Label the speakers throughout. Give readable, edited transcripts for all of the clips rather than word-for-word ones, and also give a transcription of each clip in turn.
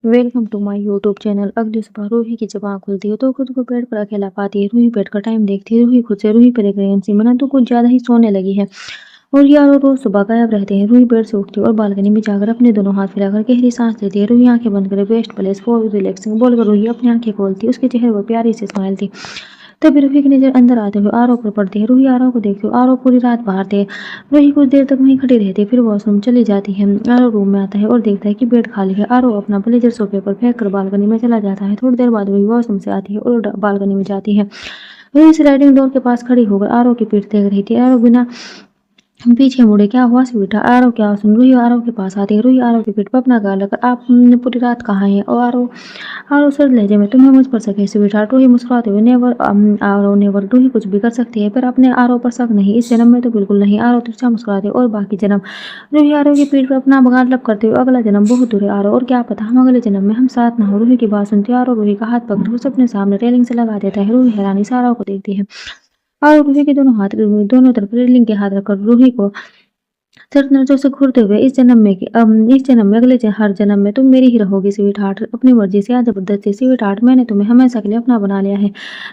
Speaker 1: Welcome to my YouTube channel. अगली सुबह रूही की जब आँख खुलती है तो खुद को बेड पर अकेला पाती है। रूही बेड का टाइम देखती है। रूही खुद से रूही पर एक सी मना तो कुछ ज्यादा ही सोने लगी है और यारों रोज सुबह गायब रहते हैं। रूही बेड से उठती है और बालकनी में जाकर अपने दोनों हाथ फैलाकर गहरी सांस लेती है। रूही आंखें बंद करे बेस्ट प्लेस फॉर रिलैक्सिंग बोलकर रूही अपनी आंखें खोलती है। उसके चेहरे पर प्यारी सी स्माइल थी। तभी रूही की नजर अंदर आते हुए आरव पर पड़ती है। रूही आरव को देखती है। आरव पूरी रात बाहर थे। रूही कुछ देर तक वहीं खड़ी रहती है, फिर वॉशरूम चली जाती है। आरव रूम में आता है और देखता है कि बेड खाली है। आरव अपना ब्लेजर सोफे पर फेंक कर बालकनी में चला जाता है। थोड़ी देर बाद रूही वॉशरूम से आती है और बालकनी में जाती है। रूही स्लाइडिंग डोर के पास खड़ी होकर आरव की पीठ देख रही थी। आरव बिना पीछे मुड़े क्या हुआ से बेटा। आरव क्या सुन रूही आरव के पास आती है। रूही आरव की पीठ पर अपना गाल रखकर आप पूरी रात कहाँ हैं। और आरव आरव सर्द लहजे में तुम्हें मुझ पर शक है स्वीटहार्ट। रूही मुस्कुराते हुए नेवर आरव नेवर। रूही कुछ भी कर सकती है पर अपने आरव पर शक नहीं, इस जन्म में तो बिल्कुल नहीं। आरव तिरछा मुस्कुराते और बाकी जन्म। रूही आरव की पीठ पर अपना गाल रब करते हुए अगला जन्म बहुत दूर है आरव, और क्या पता हम अगले जन्म में हम साथ ना हो। रूही की बात सुनती आरव रूही का हाथ पकड़ उसे अपने सामने रेलिंग से लगा देता है। रूही हैरानी से आरव को देखती है और रूही के दोनों तरफ रेलिंग के हाथ रखकर रूही को सिर्फ नजरों से घूरते हुए इस जन्म में हर जन्म में तुम मेरी ही रहोगी स्वीटहार्ट। अपनी मर्जी से या जबरदस्ती स्वीटहार्ट मैंने तुम्हें हमेशा के लिए अपना बना लिया है।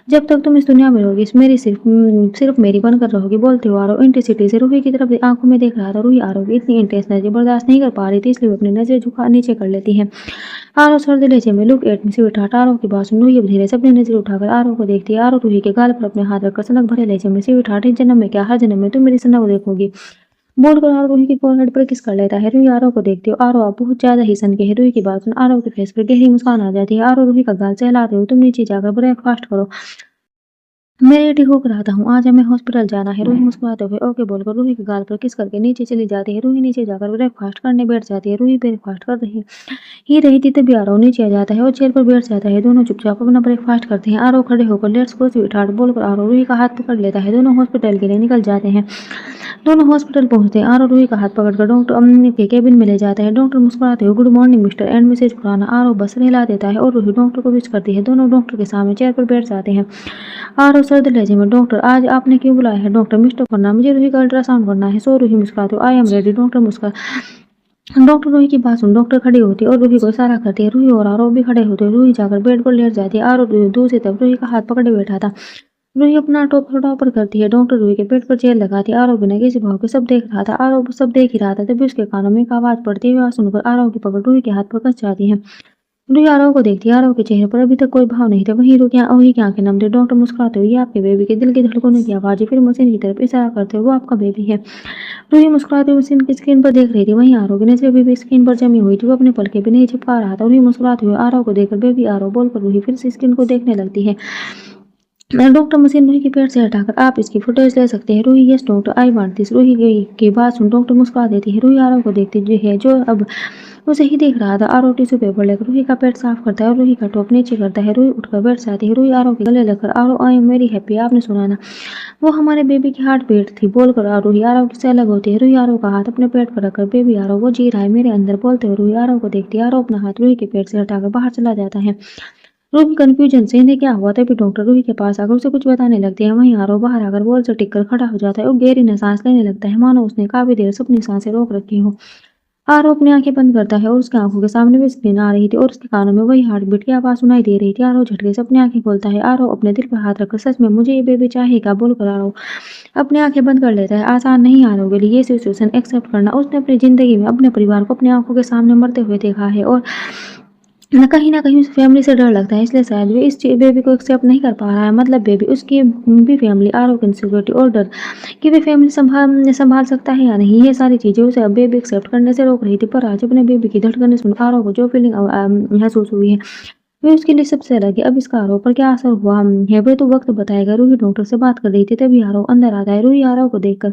Speaker 1: जब तक तुम इस दुनिया में रहोगी मेरी सिर्फ मेरी बनकर रहोगी बोलते हो आरव इंटेंसिटी से रूही की तरफ आंखों में देख रहा था। रूही आरव की इतनी इंटेंस नजर बर्दाश्त नहीं कर पा रही थी, इसलिए वो अपनी नजर झुका नीचे कर लेती है। आरव सर्दी लहजे में look at me sweetheart. Aarav की बात सुन रूही अब धीरे से अपनी नजर उठाकर आरव को देखती है। आरव रूही के गाल पर अपने हाथ रखकर सनक भरे लहजे में स्वीटहार्ट इस जन्म में क्या हर जन्म में तुम मेरी सनक देखोगी बोलकर आरव रूही की फोरहेड पर किस कर लेता है। रूही आरव को देखती है। आरव आप बहुत ज्यादा ही सन के है। रूही की बात सुन आरव के फेस पर गहरी मुस्कान आ जाती है। आरव रूही का गाल सहलाते हो तुम नीचे जाकर ब्रेकफास्ट करो, मैं रेडी होकर आता हूँ, आज हमें हॉस्पिटल जाना है। रूही मुस्कुराते हुए ओके बोलकर रूही के गाल पर किस करके नीचे चली जाती है। रूही नीचे जाकर ब्रेकफास्ट करने बैठ जाती है। रूही ब्रेकफास्ट कर रही थी तभी आरव नीचे आ जाता है और चेयर पर बैठ जाता है। दोनों चुपचाप अपना ब्रेकफास्ट करते हैं। आरव खड़े होकर लेट्स गो स्वीटहार्ट बोलकर आरव रूही का हाथ पकड़ लेता है। दोनों हॉस्पिटल के लिए निकल जाते हैं। दोनों हॉस्पिटल पहुंचते हैं। आरव रूही का हाथ पकड़कर डॉक्टर अमन के केबिन में ले जाता है। डॉक्टर मुस्कुराते हुए good morning Mr and Mrs Khurana. Aarav बस हिला देता है और रूही डॉक्टर को विश करती है। दोनों डॉक्टर के सामने चेयर पर बैठ जाते हैं। आरव सर्द लहजे में डॉक्टर आज आपने क्यों बुलाया है। डॉक्टर मिस्टर खुराना मुझे रूही का अल्ट्रासाउंड करना है। सो रूही मुस्कुराते हुए I am ready. Doctor Ruhi की बात सुन डॉक्टर खड़ी होती है और रूही को इशारा करती है। रूही और आरव भी खड़े होते हैं। रूही जाकर बेड पर लेट जाती है। आरव दूसरी तरफ रूही का हाथ पकड़े बैठा था। रूही अपना टॉपर करती है। डॉक्टर रूही के पेट पर जेल लगाती है। आरव बिना किसी भाव के सब देख रहा था। आरव सब देख ही रहा था तभी उसके कानों में एक आवाज पड़ती है। आवाज सुनकर आरव की पकड़ रूही के हाथ पर कस जाती है। रूही आरव को देखती है। आरव के चेहरे पर अभी तक कोई भाव नहीं था। वही की आंखें नम थी। डॉक्टर मुस्कुराते हुए ये आपके बेबी के दिल की धड़कनों की आवाज है। फिर मशीन की तरफ इशारा करते हुए वो आपका बेबी है। रूही मुस्कुराते हुए मशीन की स्क्रीन पर देख रही थी। वहीं आरव की नजरें बेबी स्क्रीन पर जमी हुई थी। वो अपने पलके भी नहीं चिपका रहा था। रूही मुस्कुराते हुए आरव को देखकर बेबी आरव बोलकर रूही फिर से स्क्रीन को देखने लगती है। डॉक्टर मशीन रूही के पेट से हटाकर आप इसकी फुटेज ले सकते हैं। Ruhi yes doctor I want this. Ruhi की बात सुन डॉक्टर मुस्कुरा देती है। रूही आरव को देखती है जो अब उसे ही देख रहा था। आरव टिश्यू पेपर लेकर रूही का पेट साफ करता है और रूही का टॉप नीचे करता है। रूही उठकर बैठ जाती है। रूही आरव के गले लगकर Aarav I am very happy. आपने सुना ना वो हमारे बेबी की हार्ट बीट थी बोलकर रूही आरव से अलग होती है। रूही आरव का हाथ अपने पेट पर रखकर बेबी आरव वो जी रहा है मेरे अंदर बोलते हुए रूही आरव को देखती है। आरव अपना हाथ रूही के पेट से हटाकर बाहर चला जाता है। रूही कंफ्यूजन से इन्हें क्या हुआ तभी डॉक्टर रूही के पास आकर उसे कुछ बताने लगते हैं। वहीं आरव बाहर आकर वॉल से टिक कर खड़ा हो जाता है और गहरी न सांस लेने लगता है मानो उसने काफी देर से अपनी सांसें रोक रखी हो। आरव अपनी आंखें बंद करता है और उसकी आंखों के सामने भी स्क्रीन आ रही थी और उसके कानों में वही हार्ट बीट की आवाज सुनाई दे रही थी। आरव झटके से अपनी आंखें खोलता है। आरव अपने दिल पर हाथ रखकर सच में मुझे ये बेबी चाहिएगा बोलकर आरव अपनी आंखें बंद कर लेता है। आसान नहीं आरव के लिए ये सिचुएशन एक्सेप्ट करना। उसने अपनी जिंदगी में अपने परिवार को अपनी आंखों के सामने मरते हुए देखा है और ना कहीं उस फैमिली से डर लगता है, इसलिए शायद वो इस बेबी को एक्सेप्ट नहीं कर पा रहा है। मतलब बेबी उसकी भी फैमिली आरव की इनसिक्योरिटी और डर कि वे फैमिली संभाल संभाल सकता है या नहीं, ये सारी चीजें उसे अब बेबी एक्सेप्ट करने से रोक रही थी। पर आज अपने बेबी की धड़कनें सुन आरव को जो फीलिंग महसूस हुई है वे उसके लिए सबसे अलग है। अब इसका आरव पर क्या असर हुआ है वे तो वक्त बताएगा। रूही डॉक्टर से बात कर रही थी तभी आरव अंदर आता है। रूही आरव को देखकर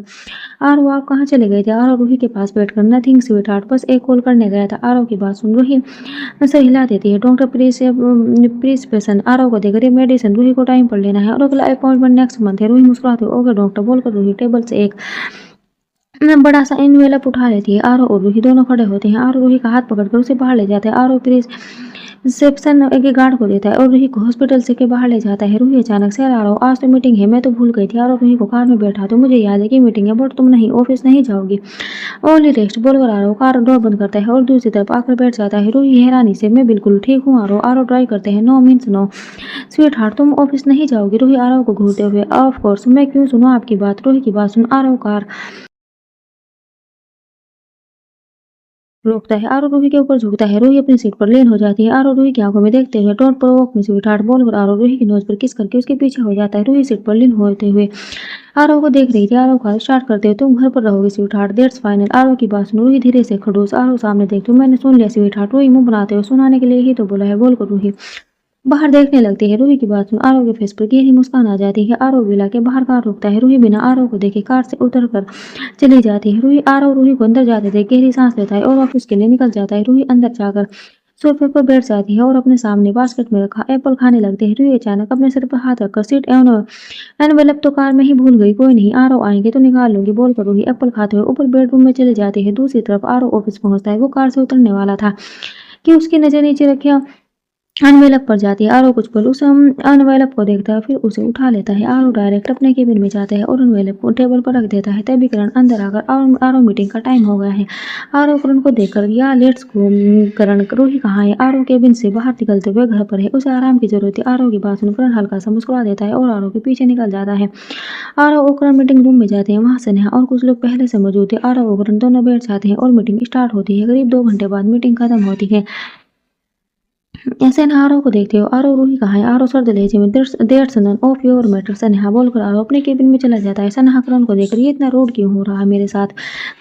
Speaker 1: आरव आप कहाँ चले गए थे। आरव रूही के पास बैठकर नथिंग स्वीटहार्ट बस एक कॉल करने गया था। आरव की बात सुन रूही सर हिला देती है। डॉक्टर प्रिस्क्रिप्शन आरव को देकर ये मेडिसिन रूही को टाइम पर लेना है और अगला अपॉइंटमेंट नेक्स्ट मंथ है। रूही मुस्कुराते हुए ओके डॉक्टर बोलकर रूही टेबल से एक बड़ा सा इनवेलप उठा लेती है। आरव और रूही दोनों खड़े होते हैं। आरव रूही का हाथ पकड़कर उसे बाहर ले जाते हैं। आरव रिसेप्शन एक गार्ड को देता है और रूही को हॉस्पिटल से के बाहर ले जाता है। रूही अचानक से आ रहा आज तो मीटिंग है, मैं तो भूल गई थी। और रूही को कार में बैठा तो मुझे याद है कि मीटिंग है, बट तुम नहीं ऑफिस नहीं जाओगी, ओनली रेस्ट बोलकर आरो कार डोर बंद करता है और दूसरी तरफ आकर बैठ जाता है। रूही हैरानी से, मैं बिल्कुल ठीक हूँ आरो। आरो ट्राई करते हैं, no means no sweetheart, तुम ऑफिस नहीं जाओगी। रूही आरव को घूरते हुए, ऑफ कोर्स, मैं क्यों सुनूं आपकी बात। रूही की बात सुन आरव कार रोकता है। आरो रूही के ऊपर झुकता है। रूही अपनी सीट पर लीन हो जाती है। आरो रूही की आंखों में देखते हुए, don't provoke me sweet heart बोलकर आरो रूही की नोज पर किस करके उसके पीछे हो जाता है। रूही सीट पर लीन होते हुए आरव को देख रही थी। आरव कार स्टार्ट करते हुए, तुम घर पर रहोगे sweet heart, that's final. Aarav की बात सुन रूही धीरे से खड़ूस आरव सामने देखती हूँ, मैंने सुन लिया स्वीट हार्ट। रूही मुंह बनाते हुए, सुनाने के लिए ही तो बोला है बोलकर रूही बाहर देखने लगती है। रूही की बात सुन आरव के फेस पर गहरी मुस्कान आ जाती है। आरव विला के बाहर कार रुकता है। रूही बिना आरव को देखे कार से उतर कर चली जाती है। रूही को अंदर जाते देख गहरी सांस लेता है और ऑफिस के लिए निकल जाता है। रूही अंदर जाकर सोफे पर बैठ जाती है और अपने सामने बास्केट में रखा एप्पल खाने लगती है। रूही अचानक अपने सिर पर हाथ रखकर, सीट एनवेलप तो कार में ही भूल गई, कोई नहीं, आरव आएंगे तो निकाल लूंगी बोलकर रूही एप्पल खाते हुए ऊपर बेडरूम में चले जाती है। दूसरी तरफ आरव ऑफिस पहुंचता है। वो कार से उतरने वाला था कि उसकी नजर नीचे रखे एनवेलप पर जाती है। आरव कुछ पल उस एनवेलप को देखता है, फिर उसे उठा लेता है। आरव डायरेक्ट अपने केबिन में जाता है और एनवेलप को टेबल पर रख देता है। तभी करण अंदर आकर, आरव मीटिंग का टाइम हो गया है। आरव करण को देखकर, या लेट्स गो। करण, रूही कहाँ है। आरव केबिन से बाहर निकलते हुए, घर पर है, उसे आराम की जरूरत है। आरव की बात सुन करण हल्का सा मुस्कुरा देता है और आरव के पीछे निकल जाता है। आरव और करण मीटिंग रूम में जाते हैं। वहां स्नेहा और कुछ लोग पहले से मौजूद थे। आरव और करण दोनों बैठ जाते हैं और मीटिंग स्टार्ट होती है। करीब 2 घंटे बाद मीटिंग खत्म होती है। ऐसे ने आरव को देखते हो, आरव रूही कहाँ है। आरव सर्द लहजे में, that's none of your matter. Sneha बोलकर आरव अपने केबिन में चला जाता है। सनेहा करण को देखकर, ये इतना रूड क्यों हो रहा है मेरे साथ।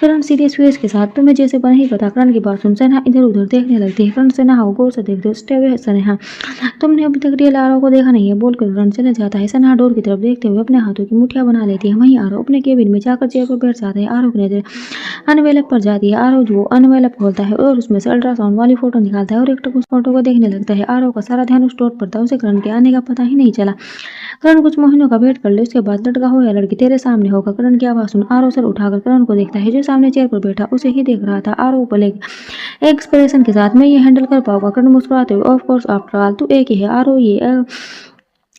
Speaker 1: करण सीरियस फेस के साथ, तुम्हें जैसे नहीं पता। करण की बात सुन सनेहा इधर उधर देखने लगती है। करण सनेहा को गौर से देखते हो, स्टे अवे सनेहा, तुमने अभी तक रियल आरव को देखा नहीं है बोलकर करण चले जाता है। सनेहा डोर की तरफ देखते हुए अपने हाथों की मुठ्ठियां बना लेती है। वहीं आरव अपने केबिन में जाकर चेयर पर बैठ जाता है। आरव की नजर अनवेलप पर जाती है। आरव जो अनवेलप खोलता है और उसमें से अल्ट्रासाउंड वाली फोटो निकालता है और एक टक उस फोटो को देखने लगता है। आरव का सारा ध्यान उस टोट पर था। उसे करण के आने का पता ही नहीं चला। करण कुछ महीनों का वेट कर ले, उसके बाद लड़का हो या लड़की तेरे सामने होगा। करण की आवाज सुन आरव सर उठाकर करण को देखता है, जो सामने चेयर पर बैठा उसे ही देख रहा था। आरव बोले एक्सप्रेशन के साथ, मैं ये हैंडल कर पाऊंगा। करण मुस्कुराते हुए, ऑफ कोर्स, आफ्टर ऑल तू एक ही है। आरव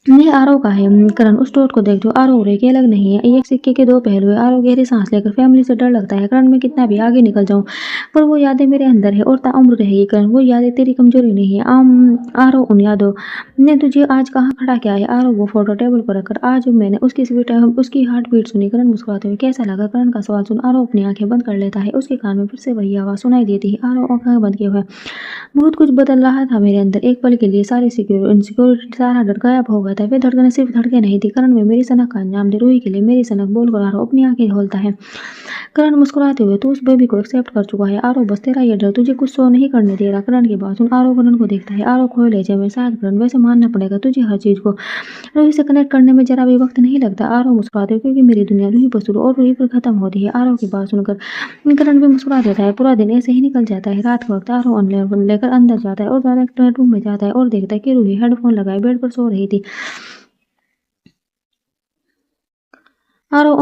Speaker 1: नहीं, आरव का है। करण उस टोट को देख जो आरव रे के अलग नहीं है, एक सिक्के के दो पहलू है। आरव गहरी सांस लेकर, फैमिली से डर लगता है। करण, मैं कितना भी आगे निकल जाऊं पर वो यादें मेरे अंदर है और ताउम्र रहेगी। करण, वो यादें तेरी कमजोरी नहीं है। आरव, उन यादों ने तुझे आज कहाँ खड़ा किया है। आरव वो फोटो टेबल पर रखकर, आज मैंने उसकी हार्ट बीट सुनी। करण मुस्कुराते हुए, कैसा लगा। करण का सवाल सुन आरव अपनी आंखें बंद कर लेता है। उसके कान में फिर से वही आवाज सुनाई देती है। आरव आंखें बंद किए हुए, बहुत कुछ बदल रहा था मेरे अंदर। एक पल के लिए सारी इनसिक्योरिटी, सारा डर गायब हो गया था। वे धड़कने सिर्फ धड़के नहीं थी। करण में मेरी सनक का अंजाम दे, रूही के लिए मेरी सनक बोलकर आरव अपनी आंखें खोलता है। करण मुस्कुराते हुए, तू उस बेबी को एक्सेप्ट कर चुका है। आरव, बस तेरा ये डर तुझे कुछ शो नहीं करने दे रहा। करण की बात सुन आरव करण को देखता है। आरव खोए लहजे में, शायद करण, वैसे मानना पड़ेगा तुझे हर चीज को रूही से कनेक्ट करने में जरा भी वक्त नहीं लगता। आरव मुस्कुराते हुए, क्योंकि मेरी दुनिया रूही पर शुरू और रूही पर खत्म होती है। आरव की बात सुनकर करण भी मुस्कुरा देता है। पूरा दिन ऐसे ही निकल जाता है। रात के वक्त आरव अनलेवन लेकर अंदर जाता है और डायरेक्ट बेडरूम में जाता है और देखता है कि रूही हेडफोन लगाए बेड पर सो रही थी। आरव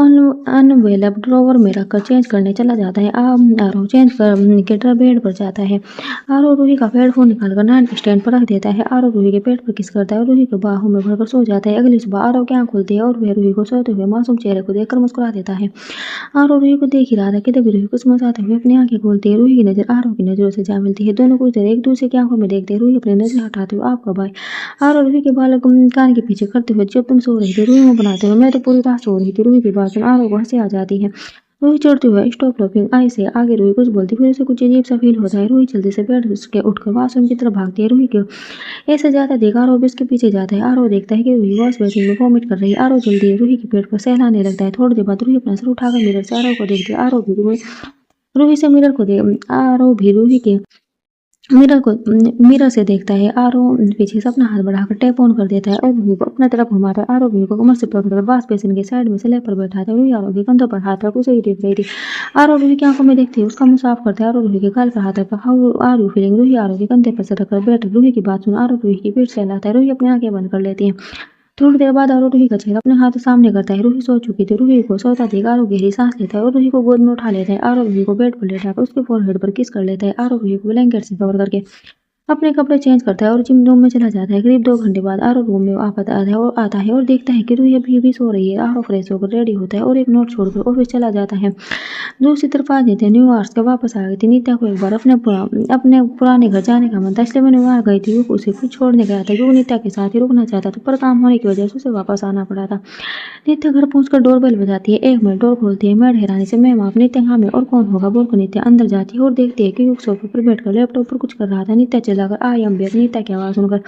Speaker 1: अनवेलप ड्रॉवर में रखकर चेंज करने चला जाता है। आरव चेंज कर के बेड पर जाता है। आरव रूही का हेडफोन निकालकर नाइट स्टैंड पर रख देता है। आरव रूही के पेट पर किस करता है और रूही को बाहों में भरकर सो जाता है। अगली सुबह आरव की आंख खुलती है और वह रूही को सोते हुए मासूम चेहरे को देखकर मुस्कुरा देता है। आरव रूही को देख ही रहा था कि तभी रूही कुछ मुस्कुराते हुए अपनी आंखें खोलती है। रूही की नजर आरव की नजरों से जा मिलती है। दोनों कुछ देर एक दूसरे की आंखों में देखते हैं। रूही अपनी नजर हटाते हुए, आपका भाई। आरव रूही के बालों को कान के पीछे करते हुए, जब तुम सो रही थी। रूही मुंह बनाते हुए, मैं तो पूरी रात सो रही थी। रूही की बात सुन आरव को हंसी आ जाती है। रूही चढ़ते हुए, स्टॉप लॉकिंग आई से आगे रूही कुछ बोलती, फिर उसे कुछ अजीब सा फील होता है। रूही जल्दी से बेड के उठकर वॉशरूम की तरफ भागती है। रूही को ऐसे जाता देख आरव भी उसके पीछे जाता है। आरव देखता है कि रूही वॉश बेसिन में वॉमिट कर रही है। आरव जल्दी रूही के पेट पर सहलाने लगता है। थोड़ी देर बाद रूही अपना सर उठाकर मिरर से आरव को देखती है। रूही से मिरर को देख आरव भी रूही के मिरर से देखता है। आरव पीछे से अपना हाथ बढ़ाकर टैप ऑन कर देता है और रूही को अपना तरफ घुमाता है। आरव रूही को कमर से पकड़कर वॉश बेसिन के साइड में स्लैब पर बैठा था। रूही आरव के कंधों पर हाथ रख उसे ही देख रही थी। आरव रूही की आंखों में देखते ही उसका मुंह साफ करता है। आरव रूही के गाल पर हाथ रखकर, how are you feeling. Ruhi Aarav के कंधे पर सर रखकर बैठ रूही की बात सुन आरव रूही की पीठ सहलाता है। रूही अपनी आंखें बंद कर लेती है। थोड़ी देर बाद आरव रूही का चेहरा अपने हाथ सामने करता है। रूही सो चुकी थी। रूही को सोता देख आरव गहरी सांस लेता है और रूही को गोद में उठा लेता है। आरव रूही को बेड पर लेटाकर उसके फोरहेड पर किस कर लेता है। आरव रूही को ब्लैंकेट से कवर करके अपने कपड़े चेंज करता है और जिम रूम में चला जाता है। करीब 2 घंटे बाद आरव रूम में आता है और देखता है कि रूही अभी भी सो रही है। आरव फ्रेश होकर रेडी होता है और एक नोट छोड़कर ऑफिस चला जाता है। दूसरी तरफ आज नित्या न्यूयॉर्क से वापस आ गई थी। नित्या को एक बार अपने पुराने घर जाने का मन था, इसलिए वो न्यूयॉर्क गई थी। युग उसे खुद छोड़ने गया था। युग नित्या के साथ ही रुकना चाहता था, पर काम होने की वजह से उसे वापस आना पड़ा था। नित्या घर पहुंचकर डोरबेल बजाती है। 1 मिनट, डोर खोलती है। मैड हैरानी से, मैम आप? नित्या, हाँ मैं, और कौन होगा बोलकर नित्या अंदर जाती है और देखती है कि युग सोफे पर बैठकर लैपटॉप पर कुछ कर रहा था। नित्या चिल्लाकर, आई एम बैक। नित्या की आवाज सुनकर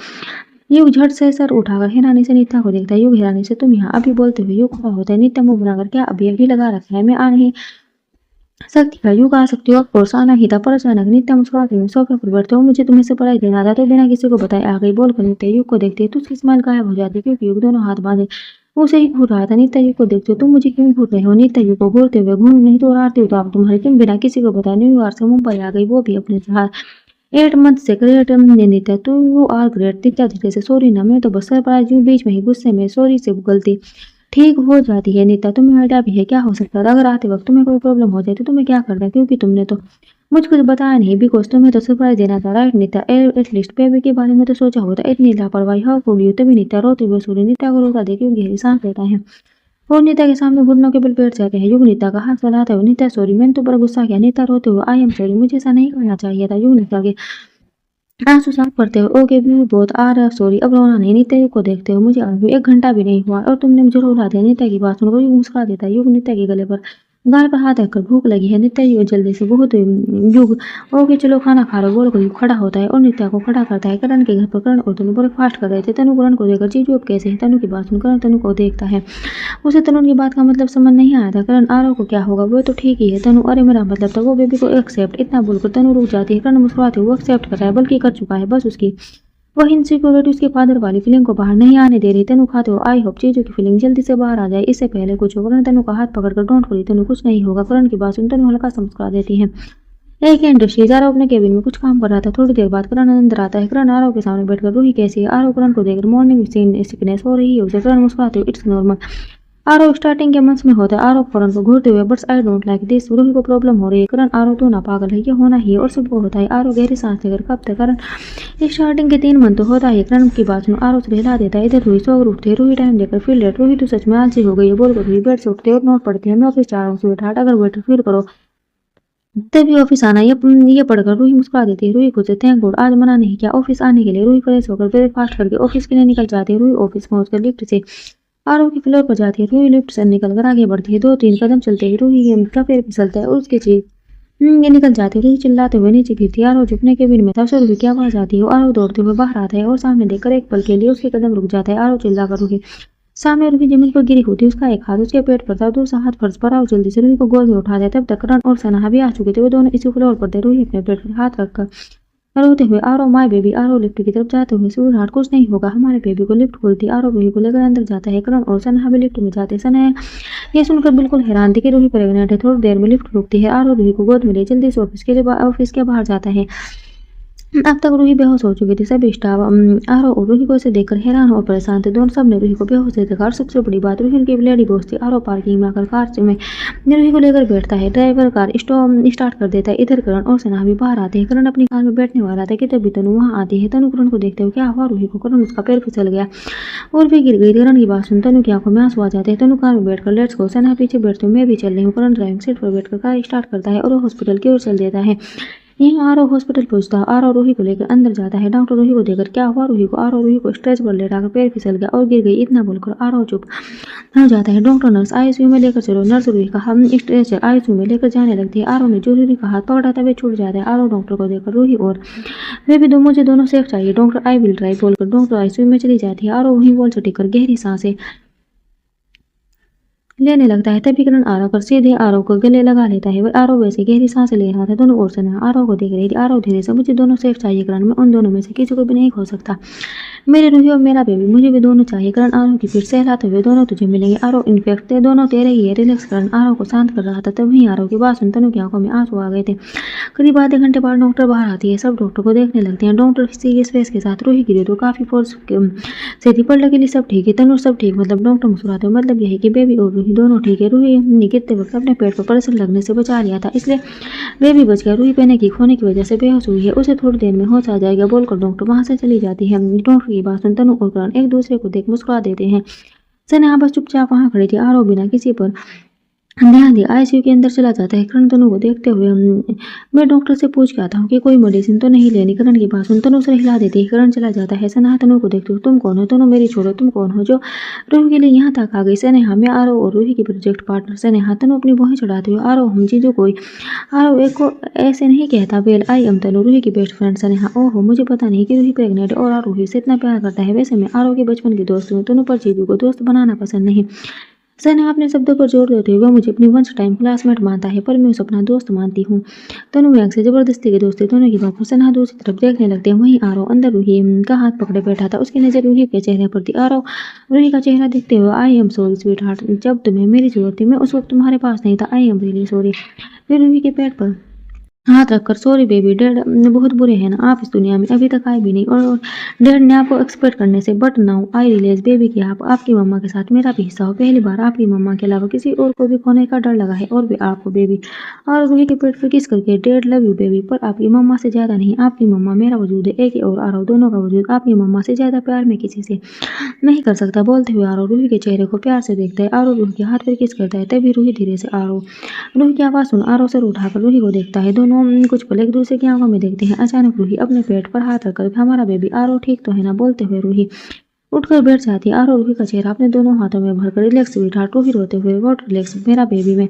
Speaker 1: युग झट से सर उठाकर हैरानी से नित्या को देखता है। युग हैरानी से, तुम यहाँ? अभी बोलते हुए युग खड़ा होता है। नित्या मुंह बनाकर, क्या अभी अभी लगा रखा है? मैं आ नहीं सकती का? युग आ सकती हो, ऑफकोर्स आना ही था, पर अचानक नित्या मुस्कुराते हुए सोफे पर बैठते हो। मुझे तुम्हें सरप्राइज देना था तो बिना किसी को बताए आ गई बोलकर नित्या युग को देखती है तो उसकी स्माइल गायब हो जाती है, क्योंकि युग दोनों हाथ बांधे उसे ही घूर रहा था। नित्या युग को देखते हो, तुम मुझे क्यों घूर रहे हो? नित्या युग को घूरते हुए, घूम नहीं तो उड़ाती हो तो आप तुम्हारी, तुम बिना किसी को बताए न्यूयॉर्क से मुंबई आ गई, वो भी अपने साथ 8 मंथ से। ग्रेट नित्या, तू वो आर ग्रेट। नित्या धीरे से, सॉरी ना, मैं तो बस सरप्राइज हूँ। बीच में ही गुस्से में, सॉरी से गलती ठीक हो जाती है। नित्या, तुम्हें आइडिया भी है? क्या हो सकता है अगर आते वक्त तुम्हें कोई प्रॉब्लम हो जाए तो तुम्हें क्या करना है? क्योंकि तुमने तो मुझ कुछ बताया नहीं, बिकॉज तुम्हें तो सरप्राइज देना था, राइट नित्या? एटलीस्ट बेबी के बारे में तो सोचा होता। इतनी लापरवाही हाउ कुड यू? तभी नित्या रोते हुए सॉरी नित्या को रोता देख गहरी सांस लेता है और नित्या के सामने घुटनों के बल बैठ जाते हैं। युग नित्या का हाथ चलाते हुए, नित्या सॉरी, मैंने तो बड़ा गुस्सा किया। नित्या रोते हुए, आई एम सॉरी, मुझे ऐसा नहीं करना चाहिए था। युग नित्या के आंसू साफ करते हुए, ओके भी बहुत आ रहा, सॉरी, अब रोना नहीं। नित्या को देखते हो, मुझे अभी 1 घंटा भी नहीं हुआ और तुमने मुझे रुला दिया। नित्या की बात सुनकर युग मुस्कुरा देता है। युग नित्या के गले पर गाल पर हाथ रखकर, भूख लगी है? नित्या युग जल्दी से, बहुत युग, ओके चलो खाना खा लो बोलकर युग खड़ा होता है और नित्या को खड़ा करता है। करण के घर पर करण और तनु ब्रेकफास्ट कर रहे थे। तनु करण को देखकर, जीजू अब कैसे है? तनु की बात सुनकर तनु को देखता है। उसे तनु की बात का मतलब समझ नहीं आया था। करण, आरव को क्या होगा? वो तो ठीक ही है। तनु, अरे मेरा मतलब था वो बेबी को एक्सेप्ट। इतना बोलकर तनु रुक जाती है। करण मुस्कुराते हुए, एक्सेप्ट कर रहा है, बल्कि कर चुका है, बस उसकी वह इनसिक्योरिटी उसके फादर वाली फीलिंग को बाहर नहीं आने दे रही। तनु खाते हो, आई होप चीजों की फीलिंग जल्दी से बाहर आ जाए, इससे पहले कुछ हो। करण तनु का हाथ पकड़कर, डोंट वरी तनु, कुछ नहीं होगा। करण की बात सुन तनु हल्का सा मुस्कुरा देती है। एक इंडस्ट्री, आरव अपने केबिन में कुछ काम कर रहा था। थोड़ी देर बाद करण अंदर आता है। करण आरव के सामने बैठकर, रूही कैसी है? आरव करण को देखकर, मॉर्निंग सिकनेस हो रही है उसे। करण मुस्कुराते हुए, इट्स नॉर्मल। आरव स्टार्टिंग के मंथ्स में होता है। आरव करण को घूरते हुए, buts I don't like this. Ruhi को प्रॉब्लम हो रही है। करण, आरव तू ना पागल है, ये होना ही है और सबको होता है। आरव गहरी सांस लेकर, कब तक? करण, स्टार्टिंग के 3 मंथ तो होता है। करण की बात सुनो, आरव से हिला देता है। इधर रूही सो उठती है। रूही टाइम देखकर, फील लेट। रूही तो सच में आलसी हो गई है बोलकर रूही बेड से उठती है और नोट पढ़ती है। मैं ऑफिस जा रहा हूँ स्वीटहार्ट, अगर वेटर फील करो तभी ऑफिस आना। ये पढ़कर रूही मुस्कुरा देती है। रूही खुद से, थैंक गॉड आज मना नहीं किया ऑफिस आने के लिए। रूही फ्रेश होकर ब्रेकफास्ट करके ऑफिस के लिए निकल जाती है। रूही ऑफिस पहुंचकर लिफ्ट से आरव की फ्लोर पर जाती है। रूही लिफ्ट से निकलकर आगे बढ़ती है। 2-3 कदम चलते ही रूही का पैर फिसलता है और उसके चीज ये निकल जाती है। रूही चिल्लाते हुए नीचे गिरती है। आरव झुकने के बिन में था। रूही की आवाज आती है। आरव दौड़ते हुए बाहर आता है और सामने देखकर एक पल के लिए उसके कदम रुक जाता है। आरव चिल्लाकर रूही, सामने रूही जमीन पर गिरी होती है। उसका एक हाथ उसके पेट पर था, दूसरा हाथ फर्श पर। आरव जल्दी से रूही को गोद में उठा देता है। तब तक करण और सनहा भी आ चुके थे। वो दोनों इसी फ्लोर पर थे। रूही अपने पेट पर हाथ रखकर रोते हुए, Aarav my baby. Aarav lift की तरफ जाते हुए, स्वीटहार्ट कुछ नहीं होगा, हमारे बेबी को। लिफ्ट खुलती, आरव रूही को लेकर अंदर जाता है। करण और सनहा भी लिफ्ट में जाते। सनहा ये सुनकर बिल्कुल हैरान थी कि रूही प्रेग्नेंट है। थोड़ी देर में लिफ्ट रुकती है। आरव रूही को गोद में ले जल्दी से ऑफिस के बाहर जाता है। अब तक रूही बेहोश हो चुकी थी। सभी स्टाफ आरव और रूही को इसे देखकर हैरान और परेशान थे। दोनों सबने रूही को बेहोश देखा और सबसे बड़ी बात, रूही उनकी लेडी बॉस थी। आरव पार्किंग में आकर कार में रूही को लेकर बैठता है। ड्राइवर कार स्टार्ट कर देता है। इधर करण और सनहा भी बाहर आते हैं। करण अपनी कार में बैठने वाला था कि तभी तनु वहां आती है। तनु करण को देखते हुए, क्या हुआ रूही को? करण, उसका पैर फिसल गया और भी गिर गई। करण की बात सुन तनु की आंखों में आंसू आ जाते हैं। तनु कार में बैठकर, लेट्स गो। सनहा पीछे बैठते हुए, मैं भी चल रही हूँ। करण ड्राइविंग सीट पर बैठकर कार स्टार्ट करता है और वो हॉस्पिटल की ओर चल देता है। यहाँ आरव हॉस्पिटल पहुंचता है। आरव रूही को लेकर अंदर जाता है। डॉक्टर रूही को देखकर, क्या हुआ रूही को? आरव रूही को स्ट्रेच पर लेटाकर, पैर फिसल गया और गिर गई, इतना बोलकर आरव चुप हो जाता है। डॉक्टर, नर्स आईसीयू में लेकर चलो। नर्स रूही का हम स्ट्रेचर आईसीयू में लेकर जाने लगती है। आरव ने जो रूही का हाथ पकड़ा था वे छूट जाता है। आरव डॉक्टर को देखकर, रूही और वे भी मुझे दोनों सेफ चाहिए। डॉक्टर, आई विल ड्राइव बोलकर डॉक्टर आईसीयू में चली जाती है। आरव वहीं वॉल से टिककर गहरी सांसें लेने लगता है। तभी करण आरव कर सीधे आरव को गले लगा लेता है। आरव वैसे गहरी सांसें ले रहा था। दोनों ओर से आरव को देख रही थी। आरव धीरे से, मुझे दोनों सेफ चाहिए करण, मैं उन दोनों में से किसी को भी नहीं खो सकता। मेरी रूही और मेरा बेबी, मुझे भी दोनों चाहिए। करण आरव की पीठ सहलाते हुए, दोनों तुझे मिलेंगे आरव, इनफैक्ट ते दोनों तेरे ही है। रिलैक्स। करण आरव को शांत कर रहा था, तभी आरव की बात सुन तनु की आंखों में आंसू आ गए थे। करीब आधे घंटे बाद डॉक्टर बाहर आती है। सब डॉक्टर को देखने लगते हैं। डॉक्टर सीरियस फेस के साथ, रूही गिरी तो काफी फोर्स से थी, पर लकीली सब ठीक है। तनु सब ठीक मतलब? डॉक्टर मुस्कुराते हुए, मतलब यही कि बेबी और रूही दोनों ठीक है। रूही ने गिरते वक्त अपने पेट पर प्रेशर लगने से बचा लिया था, इसलिए बेबी बच गया। रूही पैनिक की खोने की वजह से बेहोश हुई है, उसे थोड़ी देर में होश आ जाएगा बोलकर डॉक्टर वहां से चली जाती है। डॉक्टर की बात सुन तनु और करण एक दूसरे को देख मुस्कुरा देते हैं। सनेहा बस चुपचाप वहां खड़ी थी। आरव बिना किसी पर ध्यान दिया आईसीयू के अंदर चला जाता है। करण तनु को देखते हुए, मैं डॉक्टर से पूछ के आता हूँ कि कोई मेडिसिन तो नहीं लेनी। करण की बात सुन तनु उसे हिला देती है। करण चला जाता है। सनेहा तनु को देखते हुए, तुम कौन हो? तनु मेरी छोड़ो, तुम कौन हो जो रूही के लिए यहाँ तक आ गई? सनेहा, मैं आरव और रूही की प्रोजेक्ट पार्टनर। सनेहा तनु अपनी भौहें चढ़ाते हुए, आरव हम चीजों कोई आरव एक को ऐसे नहीं कहता। वेल आई एम तनु, रूही की बेस्ट फ्रेंड। सनेहा, ओहो मुझे पता नहीं कि रूही प्रेग्नेंट है और आरव रूही से इतना प्यार करता है। वैसे मैं आरव के बचपन की दोस्त हूँ। तनु पर चीजों को दोस्त बनाना पसंद नहीं। सनेहा अपने शब्दों पर जोर देते हुए, वह मुझे अपनी वंश टाइम क्लासमेट मानता है, पर मैं उसे अपना दोस्त मानती हूँ। तनु व्यंग से जबरदस्ती की दोस्ती। दोनों की बात पर सनेहा दूसरी तरफ देखने लगते हैं। वहीं आरव अंदर रूही का हाथ पकड़े बैठा था। उसकी नजर रूही के चेहरे पर थी। आरव रूही का चेहरा देखते हुए, I am sorry sweet heart, जब तुम्हें मेरी जरूरत थी मैं उस वक्त तुम्हारे पास नहीं था। I am really sorry. फिर रूही के पेट पर हाथ रखकर, सॉरी बेबी, डैड बहुत बुरे हैं ना, आप इस दुनिया में अभी तक आए भी नहीं और डैड ने आपको एक्सपेक्ट करने से, but now I realise baby कि आप आपकी मम्मा के साथ मेरा भी हिस्सा हो। पहली बार आपकी मम्मा के अलावा किसी और को भी खोने का डर लगा है, और भी आपको बेबी। और रूही के पेट पर किस करके, डैड लव यू बेबी, पर आपकी मम्मा से ज्यादा नहीं। आपकी मम्मा मेरा वजूद है, एक और आरव दोनों का वजूद। आपकी मम्मा से ज्यादा प्यार मैं किसी से नहीं कर सकता। बोलते हुए आरव रूही के चेहरे को प्यार से देखता है। आरव रूही के हाथ पर किस करता है, तभी रूही धीरे से आरव रूही की आवाज सुन आरव सर उठाकर रूही को देखता है। दोनों कुछ पल एक दूसरे की आंखों में देखते हैं। अचानक रूही अपने पेट पर हाथ रखकर, हमारा बेबी आरव ठीक तो है ना? बोलते हुए रूही उठकर बैठ जाती है। आरव रूही का चेहरा अपने दोनों हाथों में भरकर, रिलैक्स स्वीट हार्ट। रूही रोते हुए, व्हाट रिलैक्स मेरा बेबी में।